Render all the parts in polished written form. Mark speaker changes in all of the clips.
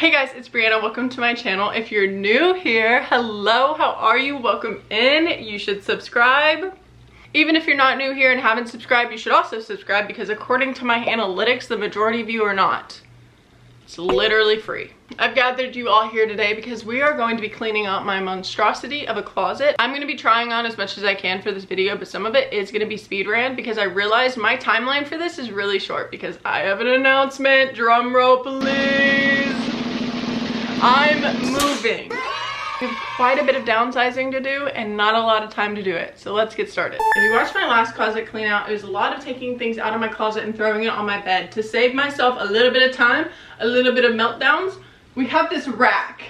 Speaker 1: Hey guys, it's Breanna. Welcome to my channel. If you're new here, hello, how are you? Welcome in. You should subscribe. Even if you're not new here and haven't subscribed, you should also subscribe because according to my analytics, the majority of you are not. It's literally free. I've gathered you all here today because we are going to be cleaning out my monstrosity of a closet. I'm going to be trying on as much as I can for this video, but some of it is going to be speed ran because I realized my timeline for this is really short because I have an announcement. Drum roll, please. I'm moving. We have quite a bit of downsizing to do and not a lot of time to do it. So let's get started. If you watched my last closet clean out, it was a lot of taking things out of my closet and throwing it on my bed. To save myself a little bit of time, a little bit of meltdowns, we have this rack.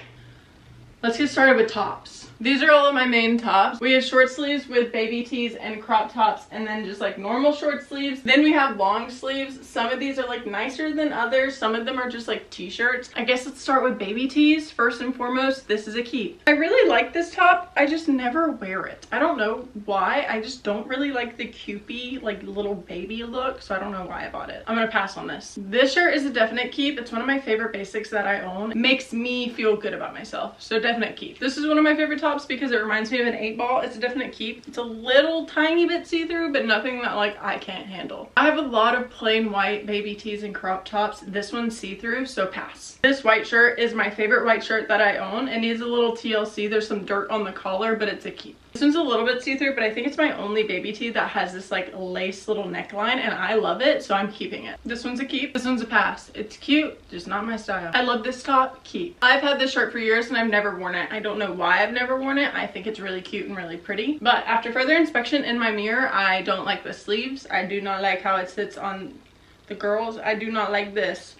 Speaker 1: Let's get started with tops. These are all of my main tops. We have short sleeves with baby tees and crop tops and then just like normal short sleeves. Then we have long sleeves. Some of these are like nicer than others. Some of them are just like t-shirts. I guess let's start with baby tees. First and foremost, this is a keep. I really like this top. I just never wear it. I don't know why. I just don't really like the cupie like little baby look. So I don't know why I bought it. I'm gonna pass on this. This shirt is a definite keep. It's one of my favorite basics that I own. It makes me feel good about myself. So definite keep. This is one of my favorite tops because it reminds me of an 8-ball. It's a definite keep. It's a little tiny bit see-through, but nothing that like I can't handle. I have a lot of plain white baby tees and crop tops. This one's see-through, so pass. This white shirt is my favorite white shirt that I own. It needs a little TLC. There's some dirt on the collar, but it's a keep. This one's a little bit see-through, but I think it's my only baby tee that has this like lace little neckline and I love it, so I'm keeping it. This one's a keep. This one's a pass. It's cute, just not my style. I love this top, keep. I've had this shirt for years and I've never worn it. I don't know why I've never worn it. I think it's really cute and really pretty. But after further inspection in my mirror, I don't like the sleeves. I do not like how it sits on the girls. I do not like this.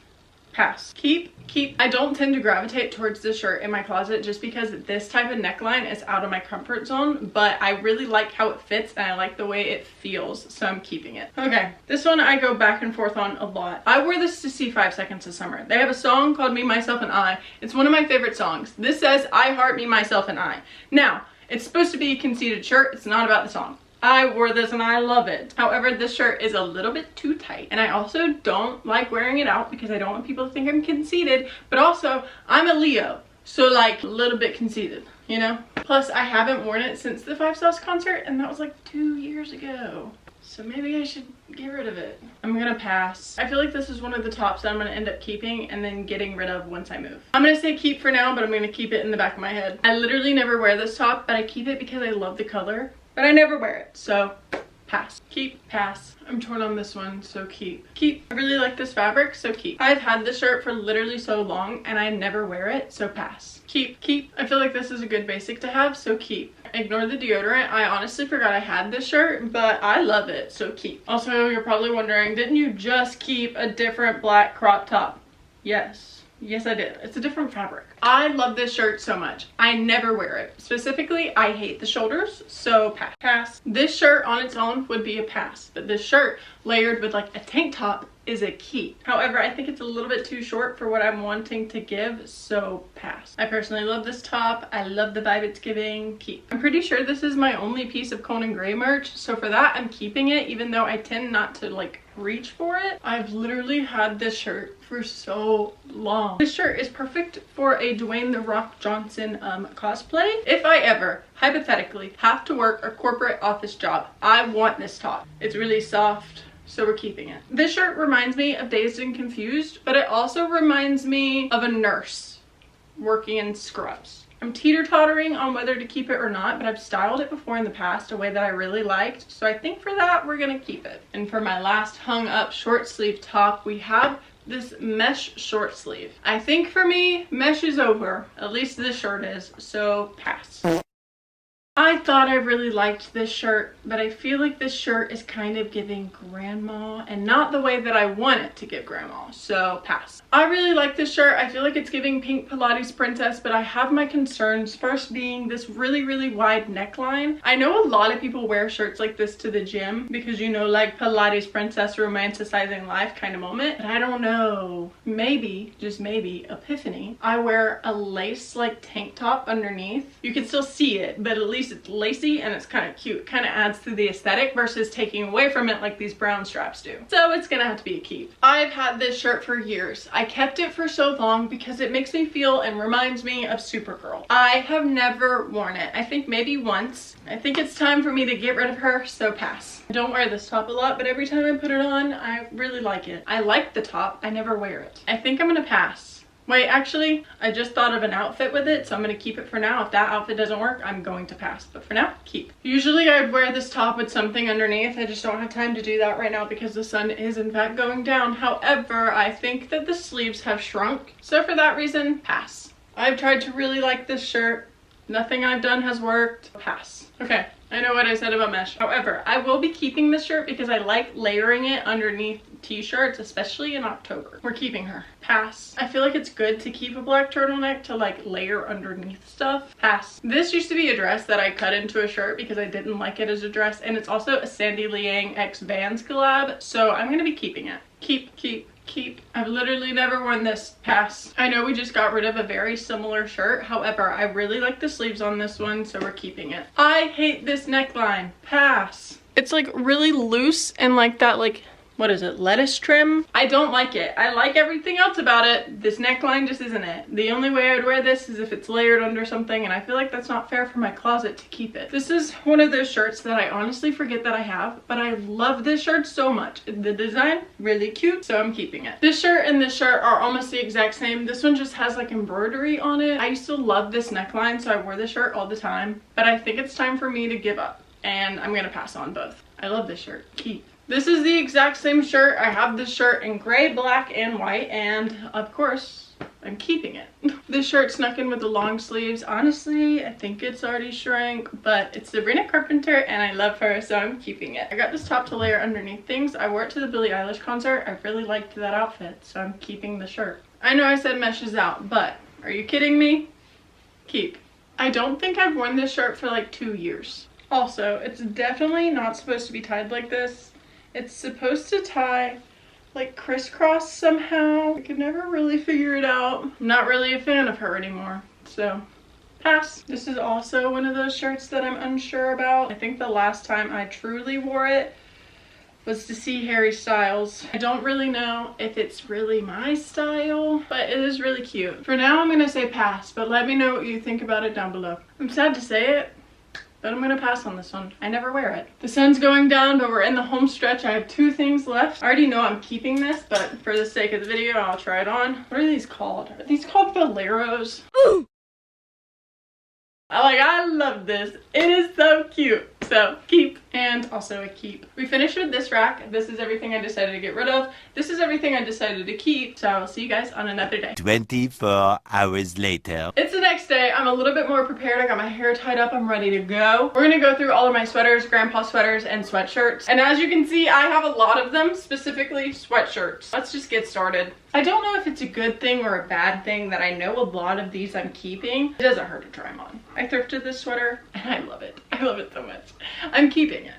Speaker 1: Pass. Keep. I don't tend to gravitate towards this shirt in my closet just because this type of neckline is out of my comfort zone, but I really like how it fits and I like the way it feels, so I'm keeping it. Okay, this one I go back and forth on a lot. I wore this to see 5 Seconds of Summer. They have a song called Me, Myself, and I. It's one of my favorite songs. This says, I heart me, myself, and I. Now, it's supposed to be a conceited shirt. It's not about the song. I wore this and I love it. However, this shirt is a little bit too tight and I also don't like wearing it out because I don't want people to think I'm conceited, but also I'm a Leo, so like a little bit conceited, you know? Plus I haven't worn it since the 5 Sauce concert and that was like 2 years ago. So maybe I should get rid of it. I'm gonna pass. I feel like this is one of the tops that I'm gonna end up keeping and then getting rid of once I move. I'm gonna say keep for now, but I'm gonna keep it in the back of my head. I literally never wear this top, but I keep it because I love the color. But I never wear it, so pass. Keep, pass. I'm torn on this one, so keep. Keep. I really like this fabric, so keep. I've had this shirt for literally so long and I never wear it, so pass. Keep. I feel like this is a good basic to have, so keep. Ignore the deodorant. I honestly forgot I had this shirt, but I love it, so keep. Also, you're probably wondering, didn't you just keep a different black crop top? Yes, I did. It's a different fabric. I love this shirt so much. I never wear it. Specifically, I hate the shoulders, so pass. This shirt on its own would be a pass, but this shirt layered with like a tank top is a keep. However, I think it's a little bit too short for what I'm wanting to give, so pass. I personally love this top. I love the vibe it's giving. Keep. I'm pretty sure this is my only piece of Conan Gray merch, so for that, I'm keeping it, even though I tend not to like reach for it. I've literally had this shirt for so long. This shirt is perfect for a Dwayne The Rock Johnson cosplay. If I ever, hypothetically, have to work a corporate office job, I want this top. It's really soft, so we're keeping it. This shirt reminds me of Dazed and Confused, but it also reminds me of a nurse working in scrubs. I'm teeter-tottering on whether to keep it or not, but I've styled it before in the past a way that I really liked, so I think for that we're gonna keep it. And for my last hung up short sleeve top, we have this mesh short sleeve. I think for me, mesh is over. At least this shirt is, so pass. I thought I really liked this shirt, but I feel like this shirt is kind of giving grandma and not the way that I want it to give grandma, so pass. I really like this shirt. I feel like it's giving pink Pilates princess, but I have my concerns. First being this really wide neckline. I know a lot of people wear shirts like this to the gym because, you know, like Pilates princess romanticizing life kind of moment, but I don't know. Maybe, just maybe, epiphany. I wear a lace like tank top underneath. You can still see it, but at least it's lacy and it's kind of cute. Kind of adds to the aesthetic versus taking away from it like these brown straps do. So it's gonna have to be a keep. I've had this shirt for years. I kept it for so long because it makes me feel and reminds me of Supergirl. I have never worn it. I think maybe once. I think it's time for me to get rid of her, so pass. I don't wear this top a lot, but every time I put it on, I really like it. I like the top. I never wear it. I think I'm gonna pass. Wait, actually, I just thought of an outfit with it, so I'm gonna keep it for now. If that outfit doesn't work, I'm going to pass. But for now, keep. Usually I'd wear this top with something underneath. I just don't have time to do that right now because the sun is in fact going down. However, I think that the sleeves have shrunk. So for that reason, pass. I've tried to really like this shirt. Nothing I've done has worked. Pass. Okay, I know what I said about mesh. However, I will be keeping this shirt because I like layering it underneath t-shirts, especially in October. We're keeping her. Pass. I feel like it's good to keep a black turtleneck to like layer underneath stuff. Pass. This used to be a dress that I cut into a shirt because I didn't like it as a dress, and it's also a Sandy Liang x Vans collab, so I'm gonna be keeping it. Keep. I've literally never worn this. Pass. I know we just got rid of a very similar shirt. However, I really like the sleeves on this one, so we're keeping it. I hate this neckline. Pass. It's like really loose and like that, like, what is it, lettuce trim? I don't like it. I like everything else about it. This neckline just isn't it. The only way I would wear this is if it's layered under something, and I feel like that's not fair for my closet to keep it. This is one of those shirts that I honestly forget that I have, but I love this shirt so much. The design, really cute, so I'm keeping it. This shirt and this shirt are almost the exact same. This one just has like embroidery on it. I used to love this neckline, so I wore this shirt all the time, but I think it's time for me to give up, and I'm gonna pass on both. I love this shirt. Keep. This is the exact same shirt. I have this shirt in gray, black, and white, and of course, I'm keeping it. This shirt snuck in with the long sleeves. Honestly, I think it's already shrank, but it's the Breanna Carpenter, and I love her, so I'm keeping it. I got this top to layer underneath things. I wore it to the Billie Eilish concert. I really liked that outfit, so I'm keeping the shirt. I know I said mesh is out, but are you kidding me? Keep. I don't think I've worn this shirt for like 2 years. Also, it's definitely not supposed to be tied like this. It's supposed to tie like crisscross somehow. I could never really figure it out. I'm not really a fan of her anymore, so pass. This is also one of those shirts that I'm unsure about. I think the last time I truly wore it was to see Harry Styles. I don't really know if it's really my style, but it is really cute. For now, I'm gonna say pass, but let me know what you think about it down below. I'm sad to say it, but I'm gonna pass on this one. I never wear it. The sun's going down, but we're in the home stretch. I have 2 things left. I already know I'm keeping this, but for the sake of the video, I'll try it on. What are these called? Are these called boleros? Ooh! I love this. It is so cute. So keep, and also a keep. We finished with this rack. This is everything I decided to get rid of. This is everything I decided to keep. So I'll see you guys on another day.
Speaker 2: 24 hours later.
Speaker 1: It's the next day. I'm a little bit more prepared. I got my hair tied up. I'm ready to go. We're gonna go through all of my sweaters, grandpa sweaters, and sweatshirts. And as you can see, I have a lot of them, specifically sweatshirts. Let's just get started. I don't know if it's a good thing or a bad thing that I know a lot of these I'm keeping. It doesn't hurt to try them on. I thrifted this sweater and I love it. I love it so much. I'm keeping it.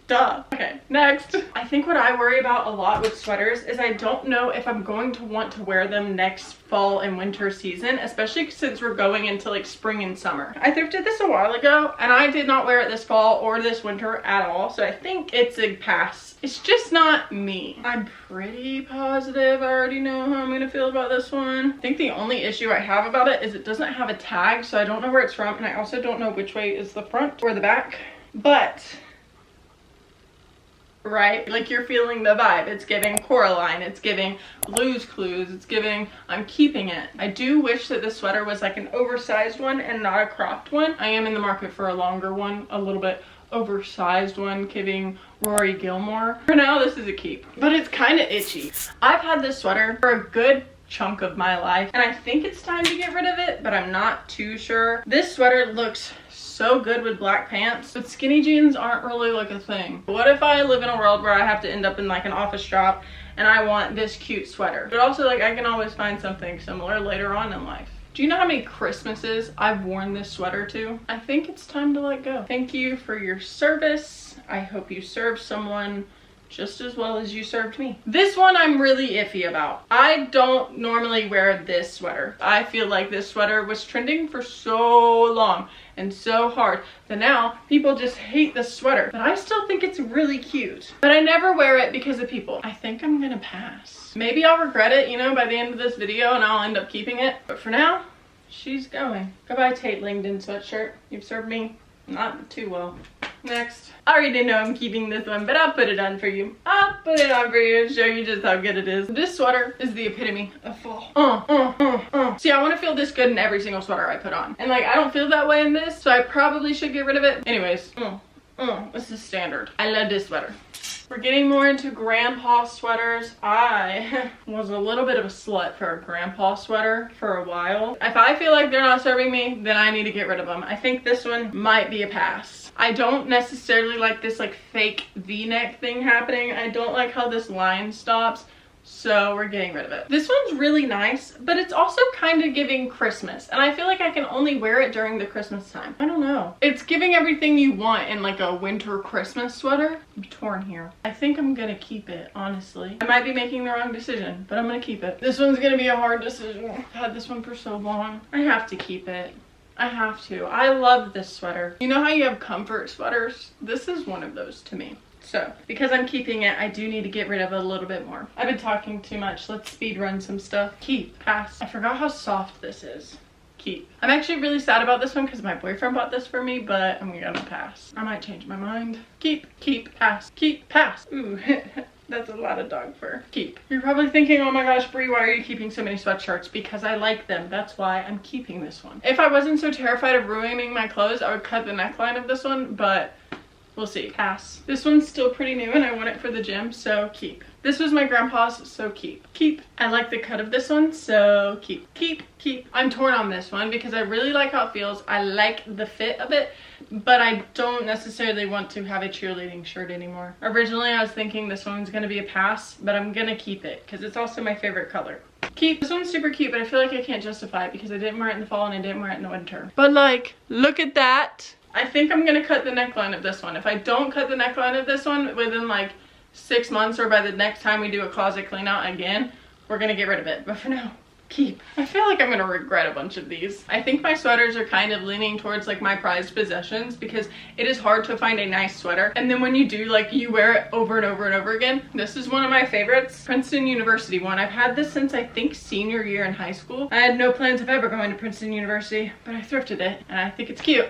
Speaker 1: Duh. Okay, next. I think what I worry about a lot with sweaters is I don't know if I'm going to want to wear them next fall and winter season, especially since we're going into like spring and summer. I thrifted this a while ago and I did not wear it this fall or this winter at all, so I think it's a pass. It's just not me. I'm pretty positive I already know how I'm gonna feel about this one. I think the only issue I have about it is it doesn't have a tag, so I don't know where it's from, and I also don't know which way is the front or the back, but right, like you're feeling the vibe. It's giving Coraline, it's giving Blue's Clues, it's giving I'm keeping it. I do wish that this sweater was like an oversized one and not a cropped one. I am in the market for a longer one, a little bit oversized one, giving Rory Gilmore. For now, this is a keep, but it's kind of itchy. I've had this sweater for a good chunk of my life, and I think it's time to get rid of it, but I'm not too sure. This sweater looks so good with black pants, but skinny jeans aren't really like a thing. What if I live in a world where I have to end up in like an office job and I want this cute sweater? But also, like, I can always find something similar later on in life. Do you know how many Christmases I've worn this sweater to? I think it's time to let go. Thank you for your service. I hope you serve someone just as well as you served me. This one I'm really iffy about. I don't normally wear this sweater. I feel like this sweater was trending for so long and so hard that now people just hate this sweater. But I still think it's really cute. But I never wear it because of people. I think I'm gonna pass. Maybe I'll regret it, you know, by the end of this video and I'll end up keeping it. But for now, she's going. Goodbye, Tate Langdon sweatshirt. You've served me not too well. Next. I already know I'm keeping this one, but I'll put it on for you. I'll put it on for you and show you just how good it is. This sweater is the epitome of fall. See, I want to feel this good in every single sweater I put on. And like, I don't feel that way in this, so I probably should get rid of it. Anyways, this is standard. I love this sweater. We're getting more into grandpa sweaters. I was a little bit of a slut for a grandpa sweater for a while. If I feel like they're not serving me, then I need to get rid of them. I think this one might be a pass. I don't necessarily like this like fake V-neck thing happening. I don't like how this line stops. So we're getting rid of it. This one's really nice, but it's also kind of giving Christmas. And I feel like I can only wear it during the Christmas time. I don't know. It's giving everything you want in like a winter Christmas sweater. I'm torn here. I think I'm gonna keep it, honestly. I might be making the wrong decision, but I'm gonna keep it. This one's gonna be a hard decision. I've had this one for so long. I have to keep it. I have to. I love this sweater. You know how you have comfort sweaters? This is one of those to me. So, because I'm keeping it, I do need to get rid of it a little bit more. I've been talking too much. Let's speed run some stuff. Keep. Pass. I forgot how soft this is. Keep. I'm actually really sad about this one because my boyfriend bought this for me, but I'm gonna pass. I might change my mind. Keep. Keep. Pass. Keep. Pass. Ooh. That's a lot of dog fur. Keep. You're probably thinking, oh my gosh, Brie, why are you keeping so many sweatshirts? Because I like them. That's why I'm keeping this one. If I wasn't so terrified of ruining my clothes, I would cut the neckline of this one, but we'll see. Pass. This one's still pretty new and I want it for the gym, so keep. This was my grandpa's, so keep. Keep. I like the cut of this one, so keep. Keep. Keep. I'm torn on this one because I really like how it feels. I like the fit of it, but I don't necessarily want to have a cheerleading shirt anymore. Originally, I was thinking this one's gonna be a pass, but I'm gonna keep it because it's also my favorite color. Keep. This one's super cute, but I feel like I can't justify it because I didn't wear it in the fall and I didn't wear it in the winter. But like, look at that. I think I'm gonna cut the neckline of this one. If I don't cut the neckline of this one within like 6 months or by the next time we do a closet clean out again, we're gonna get rid of it. But for now, keep. I feel like I'm gonna regret a bunch of these. I think my sweaters are kind of leaning towards like my prized possessions because it is hard to find a nice sweater. And then when you do, like you wear it over and over and over again. This is one of my favorites, Princeton University one. I've had this since I think senior year in high school. I had no plans of ever going to Princeton University, but I thrifted it and I think it's cute.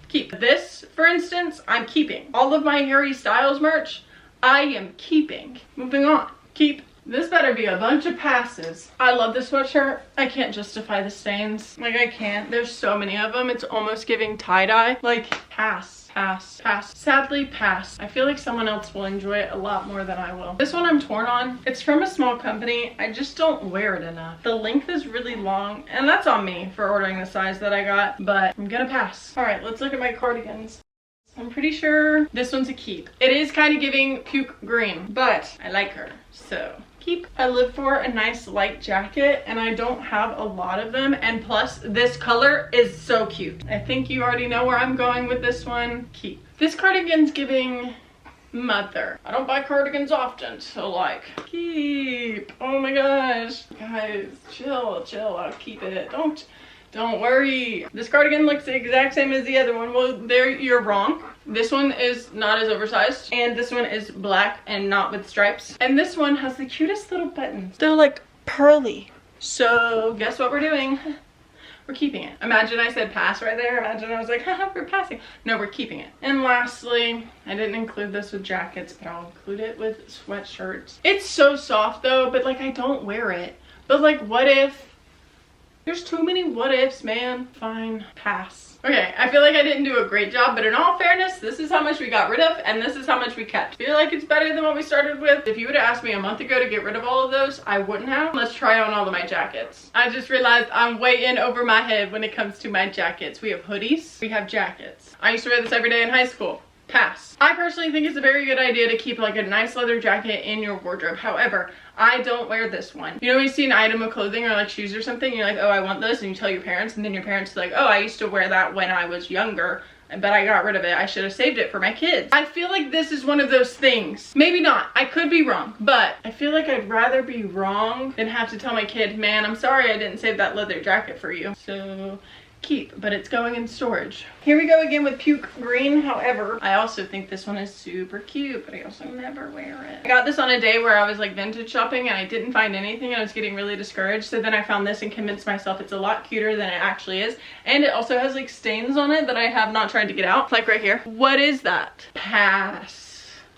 Speaker 1: Keep. This, for instance, I'm keeping. All of my Harry Styles merch, I am keeping. Moving on. Keep. This better be a bunch of passes. I love this sweatshirt. I can't justify the stains. Like, I can't. There's so many of them. It's almost giving tie-dye. Like, pass. Pass. Pass. Sadly, pass. I feel like someone else will enjoy it a lot more than I will. This one I'm torn on. It's from a small company. I just don't wear it enough. The length is really long, and that's on me for ordering the size that I got, but I'm gonna pass. All right, let's look at my cardigans. I'm pretty sure this one's a keep. It is kind of giving puke green, but I like her, so keep. I live for a nice light jacket and I don't have a lot of them, and plus this color is so cute. I think you already know where I'm going with this one. Keep. This cardigan's giving mother. I don't buy cardigans often, so like, keep. Oh my gosh. Guys, chill, I'll keep it. Don't worry. This cardigan looks the exact same as the other one. Well, there you're wrong. This one is not as oversized, and this one is black and not with stripes. And this one has the cutest little buttons. They're like pearly. So guess what we're doing? We're keeping it. Imagine I said pass right there. Imagine I was like, haha, we're passing. No, we're keeping it. And lastly, I didn't include this with jackets, but I'll include it with sweatshirts. It's so soft though, but like I don't wear it. But like, what if? There's too many what ifs, man. Fine, pass. Okay, I feel like I didn't do a great job, but in all fairness, this is how much we got rid of, and this is how much we kept. I feel like it's better than what we started with. If you would have asked me a month ago to get rid of all of those, I wouldn't have. Let's try on all of my jackets. I just realized I'm way in over my head when it comes to my jackets. We have hoodies, we have jackets. I used to wear this every day in high school. Pass. I personally think it's a very good idea to keep like a nice leather jacket in your wardrobe. However, I don't wear this one. You know, you see an item of clothing or like shoes or something, you're like, oh, I want this, and you tell your parents, and then your parents are like, oh, I used to wear that when I was younger. but I got rid of it. I should have saved it for my kids. I feel like this is one of those things. Maybe not. I could be wrong, but I feel like I'd rather be wrong than have to tell my kid, man, I'm sorry I didn't save that leather jacket for you. So keep, but it's going in storage. Here we go again with puke green. However, I also think this one is super cute, but I also never wear it. I got this on a day where I was like vintage shopping and I didn't find anything and I was getting really discouraged. So then I found this and convinced myself it's a lot cuter than it actually is. And it also has like stains on it that I have not tried to get out. Like right here. What is that? Pass.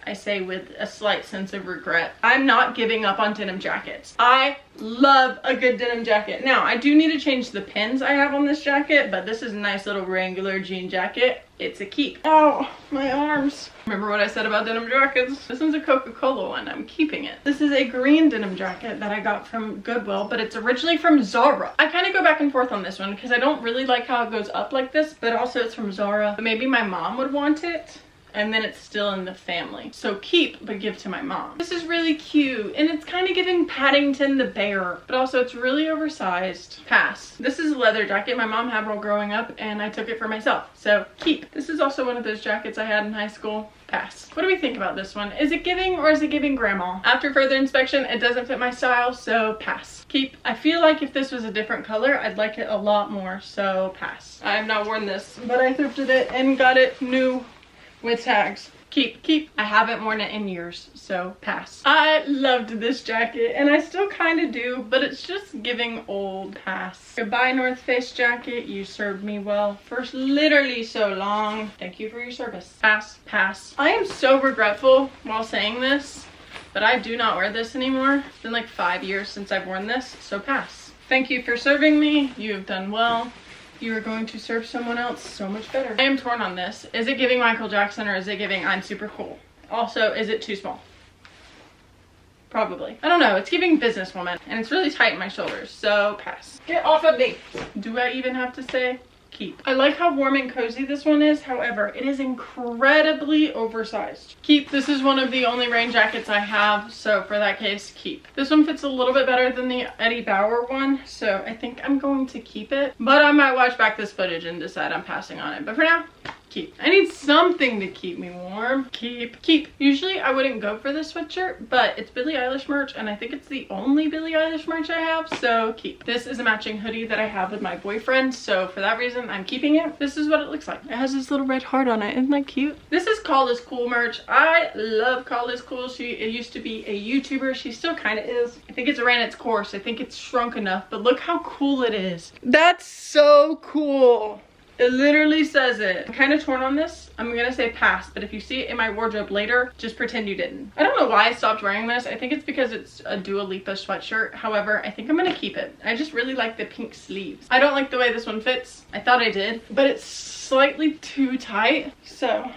Speaker 1: I say with a slight sense of regret. I'm not giving up on denim jackets. I love a good denim jacket. Now, I do need to change the pins I have on this jacket, but this is a nice little Wrangler jean jacket. It's a keep. Ow, my arms. Remember what I said about denim jackets? This one's a Coca-Cola one. I'm keeping it. This is a green denim jacket that I got from Goodwill, but it's originally from Zara. I kind of go back and forth on this one because I don't really like how it goes up like this, but also it's from Zara. But maybe my mom would want it. And then it's still in the family. So keep, but give to my mom. This is really cute, and it's kind of giving Paddington the bear, but also it's really oversized. Pass. This is a leather jacket my mom had while growing up, and I took it for myself. So keep. This is also one of those jackets I had in high school. Pass. What do we think about this one? Is it giving or is it giving grandma? After further inspection, it doesn't fit my style, so pass. Keep. I feel like if this was a different color, I'd like it a lot more, so pass. I have not worn this, but I thrifted it and got it new with tags. Keep. I haven't worn it in years, so pass. I loved this jacket, and I still kind of do, but it's just giving old. Pass. Goodbye, North Face jacket. You served me well for literally so long. Thank you for your service. Pass. Pass. I am so regretful while saying this, but I do not wear this anymore. It's been like 5 years since I've worn this, so pass. Thank you for serving me. You have done well. You are going to serve someone else so much better. I am torn on this. Is it giving Michael Jackson or is it giving I'm super cool? Also, is it too small? Probably. I don't know. It's giving businesswoman and it's really tight in my shoulders, so pass. Get off of me. Do I even have to say? Keep. I like how warm and cozy this one is. However, it is incredibly oversized. Keep. This is one of the only rain jackets I have, so for that case, keep. This one fits a little bit better than the Eddie Bauer one, so I think I'm going to keep it. But I might watch back this footage and decide I'm passing on it. But for now, keep. I need something to keep me warm. Keep. Usually I wouldn't go for this sweatshirt, but it's Billie Eilish merch and I think it's the only Billie Eilish merch I have, so keep. This is a matching hoodie that I have with my boyfriend, so for that reason I'm keeping it. This is what it looks like. It has this little red heart on it. Isn't that cute? This is Call This Cool merch. I love Call This Cool. She used to be a YouTuber. She still kind of is. I think it's ran its course. I think it's shrunk enough, but look how cool it is. That's so cool. It literally says it. I'm kind of torn on this. I'm gonna say pass, but if you see it in my wardrobe later, just pretend you didn't. I don't know why I stopped wearing this. I think it's because it's a Dua Lipa sweatshirt. However, I think I'm gonna keep it. I just really like the pink sleeves. I don't like the way this one fits. I thought I did, but it's slightly too tight. So,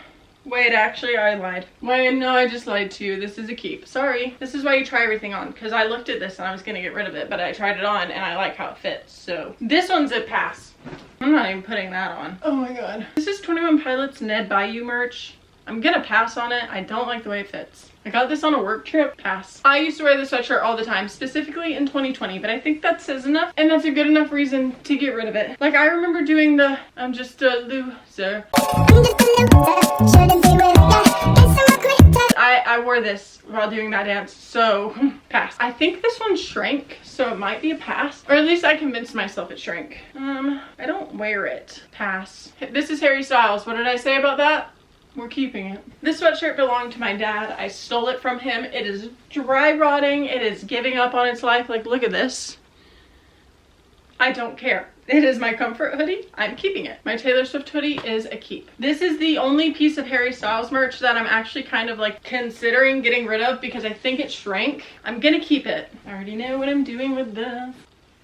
Speaker 1: wait, actually I lied. Wait, no, I just lied to you. This is a keep. Sorry. This is why you try everything on, because I looked at this and I was gonna get rid of it, but I tried it on and I like how it fits. So, this one's a pass. I'm not even putting that on. Oh my god. This is 21 Pilots Ned Bayou merch. I'm gonna pass on it. I don't like the way it fits. I got this on a work trip. Pass. I used to wear this sweatshirt all the time, specifically in 2020, but I think that says enough, and that's a good enough reason to get rid of it. Like, I remember doing the I'm just a loser. I wore this while doing that dance, so pass. I think this one shrank, so it might be a pass, or at least I convinced myself it shrank. I don't wear it. Pass. This is Harry Styles. What did I say about that? We're keeping it. This sweatshirt belonged to my dad. I stole it from him. It is dry rotting. It is giving up on its life. Like, look at this. I don't care. It is my comfort hoodie. I'm keeping it. My Taylor Swift hoodie is a keep. This is the only piece of Harry Styles merch that I'm actually kind of like considering getting rid of because I think it shrank. I'm gonna keep it. I already know what I'm doing with this.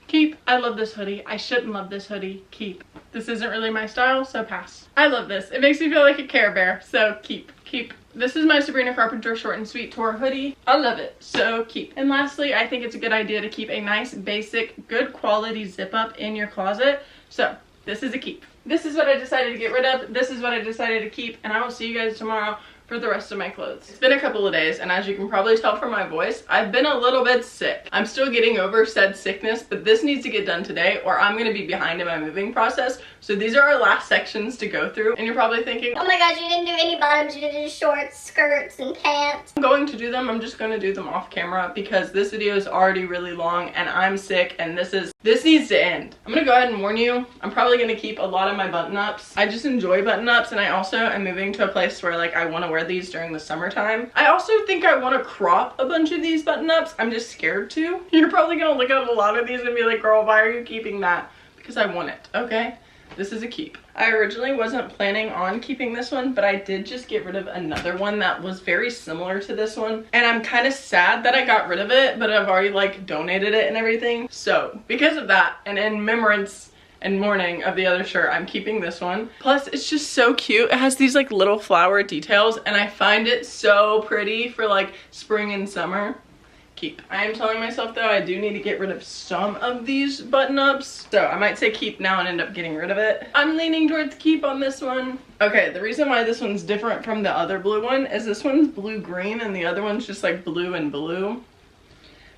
Speaker 1: Keep. I love this hoodie. I shouldn't love this hoodie. Keep. This isn't really my style, so pass. I love this. It makes me feel like a Care Bear, so keep. Keep. This is my Sabrina Carpenter Short and Sweet Tour hoodie. I love it, so keep. And lastly, I think it's a good idea to keep a nice, basic, good quality zip up in your closet. So this is a keep. This is what I decided to get rid of. This is what I decided to keep, and I will see you guys tomorrow for the rest of my clothes. It's been a couple of days, and as you can probably tell from my voice, I've been a little bit sick. I'm still getting over said sickness, but this needs to get done today or I'm gonna be behind in my moving process. So these are our last sections to go through, and you're probably thinking,
Speaker 3: oh my gosh, you didn't do any bottoms, you did just shorts, skirts, and pants.
Speaker 1: I'm going to do them. I'm just gonna do them off camera because this video is already really long and I'm sick, and this needs to end. I'm gonna go ahead and warn you, I'm probably gonna keep a lot of my button-ups. I just enjoy button-ups, and I also am moving to a place where like I want to wear these during the summertime. I also think I want to crop a bunch of these button-ups. I'm just scared to. You're probably gonna look at a lot of these and be like, girl, why are you keeping that? Because I want it, okay? This is a keep. I originally wasn't planning on keeping this one, but I did just get rid of another one that was very similar to this one. And I'm kind of sad that I got rid of it, but I've already like donated it and everything. So because of that, and in remembrance and mourning of the other shirt, I'm keeping this one. Plus, it's just so cute. It has these like little flower details, and I find it so pretty for like spring and summer. Keep. I am telling myself though, I do need to get rid of some of these button-ups. So I might say keep now and end up getting rid of it. I'm leaning towards keep on this one. Okay, the reason why this one's different from the other blue one is this one's blue-green and the other one's just like blue and blue.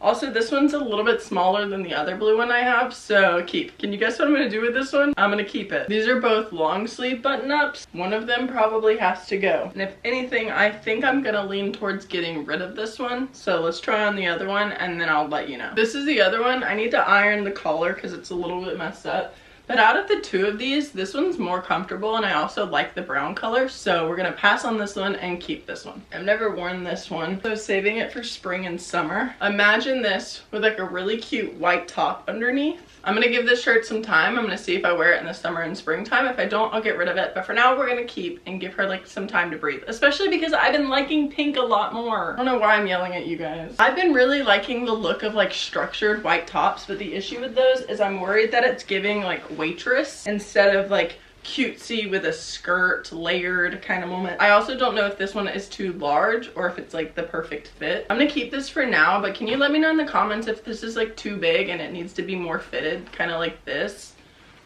Speaker 1: Also, this one's a little bit smaller than the other blue one I have, so keep. Can you guess what I'm gonna do with this one? I'm gonna keep it. These are both long sleeve button-ups. One of them probably has to go. And if anything, I think I'm gonna lean towards getting rid of this one. So let's try on the other one and then I'll let you know. This is the other one. I need to iron the collar because it's a little bit messed up. But out of the two of these, this one's more comfortable, and I also like the brown color, so we're gonna pass on this one and keep this one. I've never worn this one, so saving it for spring and summer. Imagine this with like a really cute white top underneath. I'm gonna give this shirt some time. I'm gonna see if I wear it in the summer and springtime. If I don't, I'll get rid of it. But for now, we're gonna keep and give her like some time to breathe, especially because I've been liking pink a lot more. I don't know why I'm yelling at you guys. I've been really liking the look of like structured white tops, but the issue with those is I'm worried that it's giving like waitress instead of like cutesy with a skirt layered kind of moment. I also don't know if this one is too large or if it's like the perfect fit. I'm gonna keep this for now, but can you let me know in the comments if this is like too big and it needs to be more fitted, kind of like this,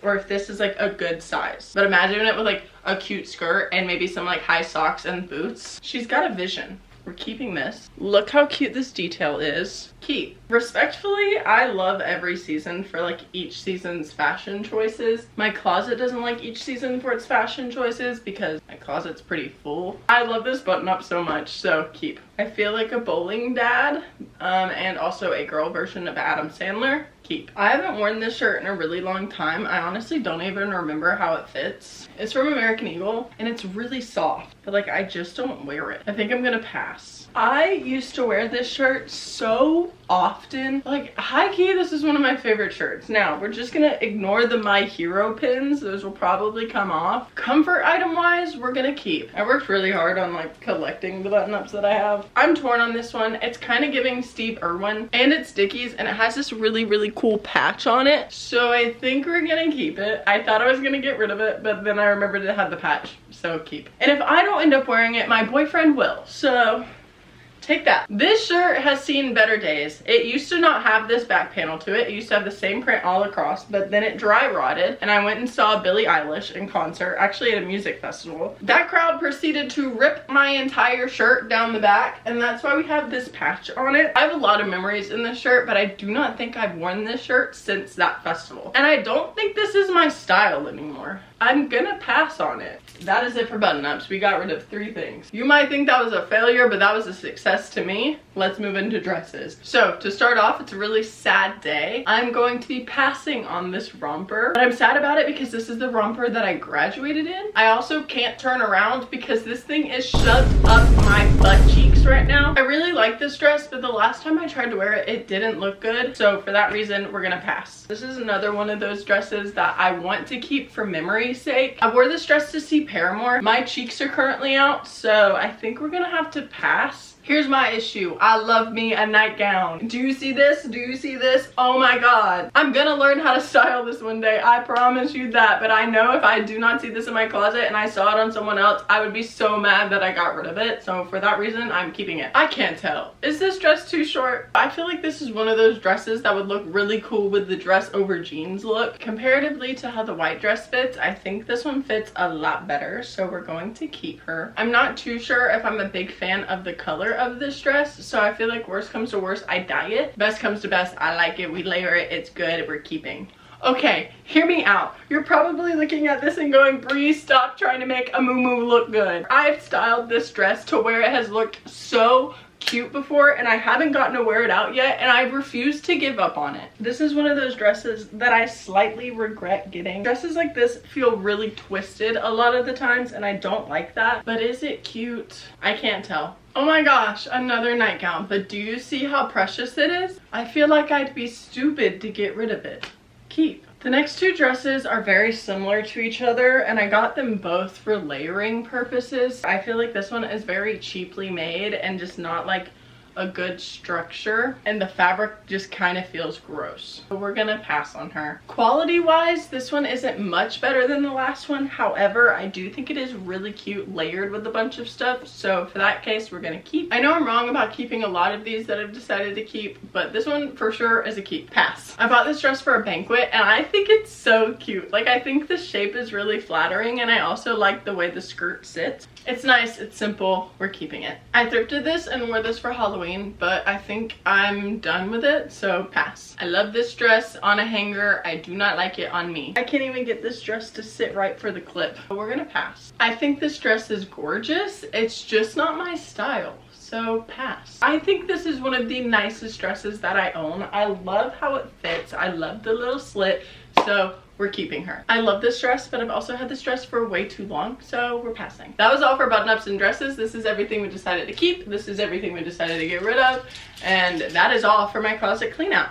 Speaker 1: or if this is like a good size. But imagine it with like a cute skirt and maybe some like high socks and boots. She's got a vision. We're keeping this. Look how cute this detail is. Keep. Respectfully, I love every season for like each season's fashion choices. My closet doesn't like each season for its fashion choices because my closet's pretty full. I love this button up so much, so keep. I feel like a bowling dad and also a girl version of Adam Sandler. Keep. I haven't worn this shirt in a really long time. I honestly don't even remember how it fits. It's from American Eagle and it's really soft, but like I just don't wear it. I think I'm gonna pass. I used to wear this shirt so often. Like high key, this is one of my favorite shirts. Now we're just gonna ignore the My Hero pins. Those will probably come off. Comfort item wise, we're gonna keep. I worked really hard on like collecting the button ups that I have. I'm torn on this one. It's kind of giving Steve Irwin, and it's Dickies, and it has this really cool patch on it. So I think we're gonna keep it. I thought I was gonna get rid of it, but then I remembered it had the patch, so keep. And if I don't end up wearing it, my boyfriend will. So take that. This shirt has seen better days. It used to not have this back panel to it. It used to have the same print all across, but then it dry rotted, and I went and saw Billie Eilish in concert, actually at a music festival. That crowd proceeded to rip my entire shirt down the back, and that's why we have this patch on it. I have a lot of memories in this shirt, but I do not think I've worn this shirt since that festival. And I don't think this is my style anymore. I'm gonna pass on it. That is it for button-ups. We got rid of 3 things. You might think that was a failure, but that was a success to me. Let's move into dresses. So to start off, it's a really sad day. I'm going to be passing on this romper, but I'm sad about it because this is the romper that I graduated in. I also can't turn around because this thing is shoved up my butt cheeks right now. I really like this dress, but the last time I tried to wear it, it didn't look good. So for that reason, we're gonna pass. This is another one of those dresses that I want to keep for memory's sake. I wore this dress to see Paramore. My cheeks are currently out, so I think we're gonna have to pass. Here's my issue. I love me a nightgown. Do you see this? Do you see this? Oh my god. I'm gonna learn how to style this one day. I promise you that. But I know if I do not see this in my closet and I saw it on someone else, I would be so mad that I got rid of it. So for that reason, I'm keeping it. I can't tell. Is this dress too short? I feel like this is one of those dresses that would look really cool with the dress over jeans look. Comparatively to how the white dress fits, I think this one fits a lot better. So we're going to keep her. I'm not too sure if I'm a big fan of the color of this dress. So I feel like worst comes to worst, I dye it. Best comes to best, I like it. We layer it. It's good. We're keeping. Okay, hear me out. You're probably looking at this and going, Bree, stop trying to make a moo look good. I've styled this dress to where it has looked so cute before and I haven't gotten to wear it out yet, and I refuse to give up on it. This is one of those dresses that I slightly regret getting. Dresses like this feel really twisted a lot of the times and I don't like that. But is it cute? I can't tell. Oh my gosh, another nightgown. But do you see how precious it is? I feel like I'd be stupid to get rid of it. Keep. The next two dresses are very similar to each other and I got them both for layering purposes. I feel like this one is very cheaply made and just not like a good structure, and the fabric just kind of feels gross. So we're gonna pass on her. Quality wise, this one isn't much better than the last one. However, I do think it is really cute layered with a bunch of stuff. So for that case, we're gonna keep. I know I'm wrong about keeping a lot of these that I've decided to keep, but this one for sure is a keep. Pass. I bought this dress for a banquet and I think it's so cute. Like, I think the shape is really flattering and I also like the way the skirt sits. It's nice, it's simple, we're keeping it. I thrifted this and wore this for Halloween, but I think I'm done with it, so pass. I love this dress on a hanger. I do not like it on me. I can't even get this dress to sit right for the clip. But we're gonna pass. I think this dress is gorgeous. It's just not my style. So pass. I think this is one of the nicest dresses that I own. I love how it fits. I love the little slit. So we're keeping her. I love this dress, but I've also had this dress for way too long, so we're passing. That was all for button-ups and dresses. This is everything we decided to keep. This is everything we decided to get rid of. And that is all for my closet clean out.